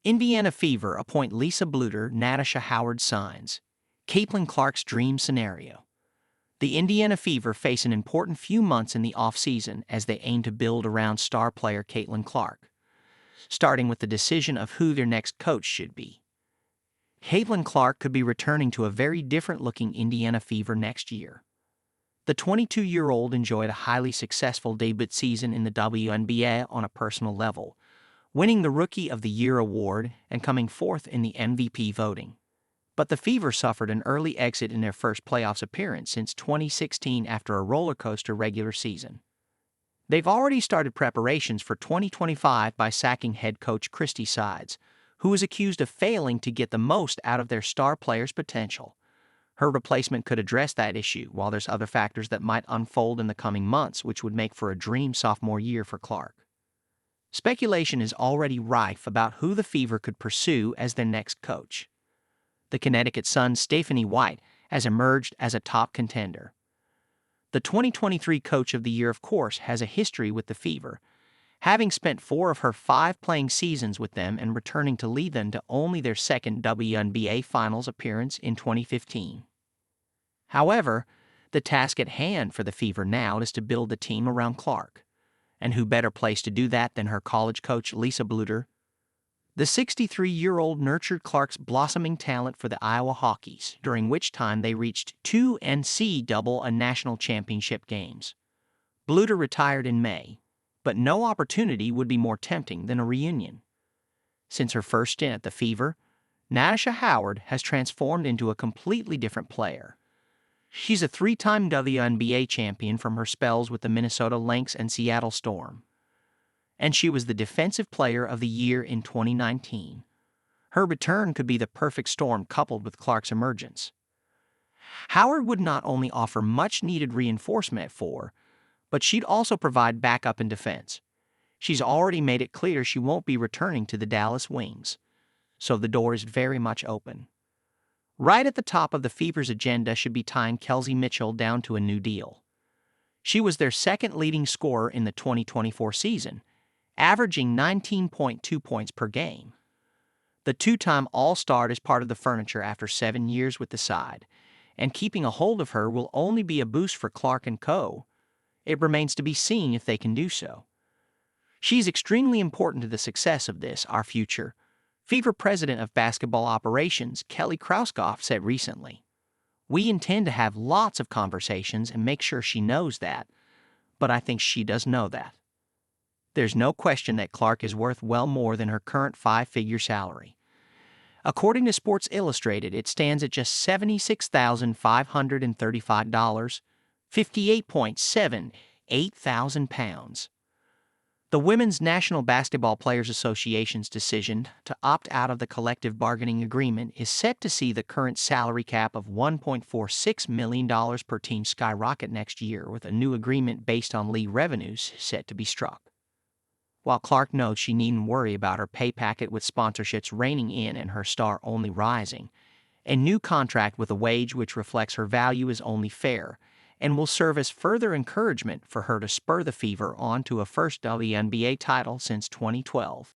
Indiana Fever appoint Lisa Bluder, Natasha Howard signs. Caitlin Clark's dream scenario. The Indiana Fever face an important few months in the offseason as they aim to build around star player Caitlin Clark, starting with the decision of who their next coach should be. Caitlin Clark could be returning to a very different-looking Indiana Fever next year. The 22-year-old enjoyed a highly successful debut season in the WNBA on a personal level, winning the Rookie of the Year award and coming fourth in the MVP voting. But the Fever suffered an early exit in their first playoffs appearance since 2016 after a roller coaster regular season. They've already started preparations for 2025 by sacking head coach Christy Sides, who is accused of failing to get the most out of their star players' potential. Her replacement could address that issue, while there's other factors that might unfold in the coming months which would make for a dream sophomore year for Clark. Speculation is already rife about who the Fever could pursue as their next coach. The Connecticut Sun's Stephanie White has emerged as a top contender. The 2023 Coach of the Year, of course, has a history with the Fever, having spent 4 of her 5 playing seasons with them and returning to lead them to only their second WNBA Finals appearance in 2015. However, the task at hand for the Fever now is to build the team around Clark. And who better place to do that than her college coach Lisa Bluder? The 63-year-old nurtured Clark's blossoming talent for the Iowa Hawkeyes, during which time they reached 2 NCAA national championship games. Bluder retired in May, but no opportunity would be more tempting than a reunion. Since her first stint at the Fever, Natasha Howard has transformed into a completely different player. She's a 3-time WNBA champion from her spells with the Minnesota Lynx and Seattle Storm. And she was the Defensive Player of the Year in 2019. Her return could be the perfect storm coupled with Clark's emergence. Howard would not only offer much-needed reinforcement but she'd also provide backup in defense. She's already made it clear she won't be returning to the Dallas Wings, so the door is very much open. Right at the top of the Fever's agenda should be tying Kelsey Mitchell down to a new deal. She was their second leading scorer in the 2024 season, averaging 19.2 points per game. The 2-time All-Star is part of the furniture after 7 years with the side, and keeping a hold of her will only be a boost for Clark and co. It remains to be seen if they can do so. She's extremely important to the success of this, our future. Fever President of Basketball Operations, Kelly Krauskopf, said recently. We intend to have lots of conversations and make sure she knows that, but I think she does know that. There's no question that Clark is worth well more than her current 5-figure salary. According to Sports Illustrated, it stands at just $76,535, 58.78 pounds. The Women's National Basketball Players Association's decision to opt out of the collective bargaining agreement is set to see the current salary cap of $1.46 million per team skyrocket next year, with a new agreement based on league revenues set to be struck. While Clark notes she needn't worry about her pay packet with sponsorships reining in and her star only rising, a new contract with a wage which reflects her value is only fair and will serve as further encouragement for her to spur the Fever on to a first WNBA title since 2012.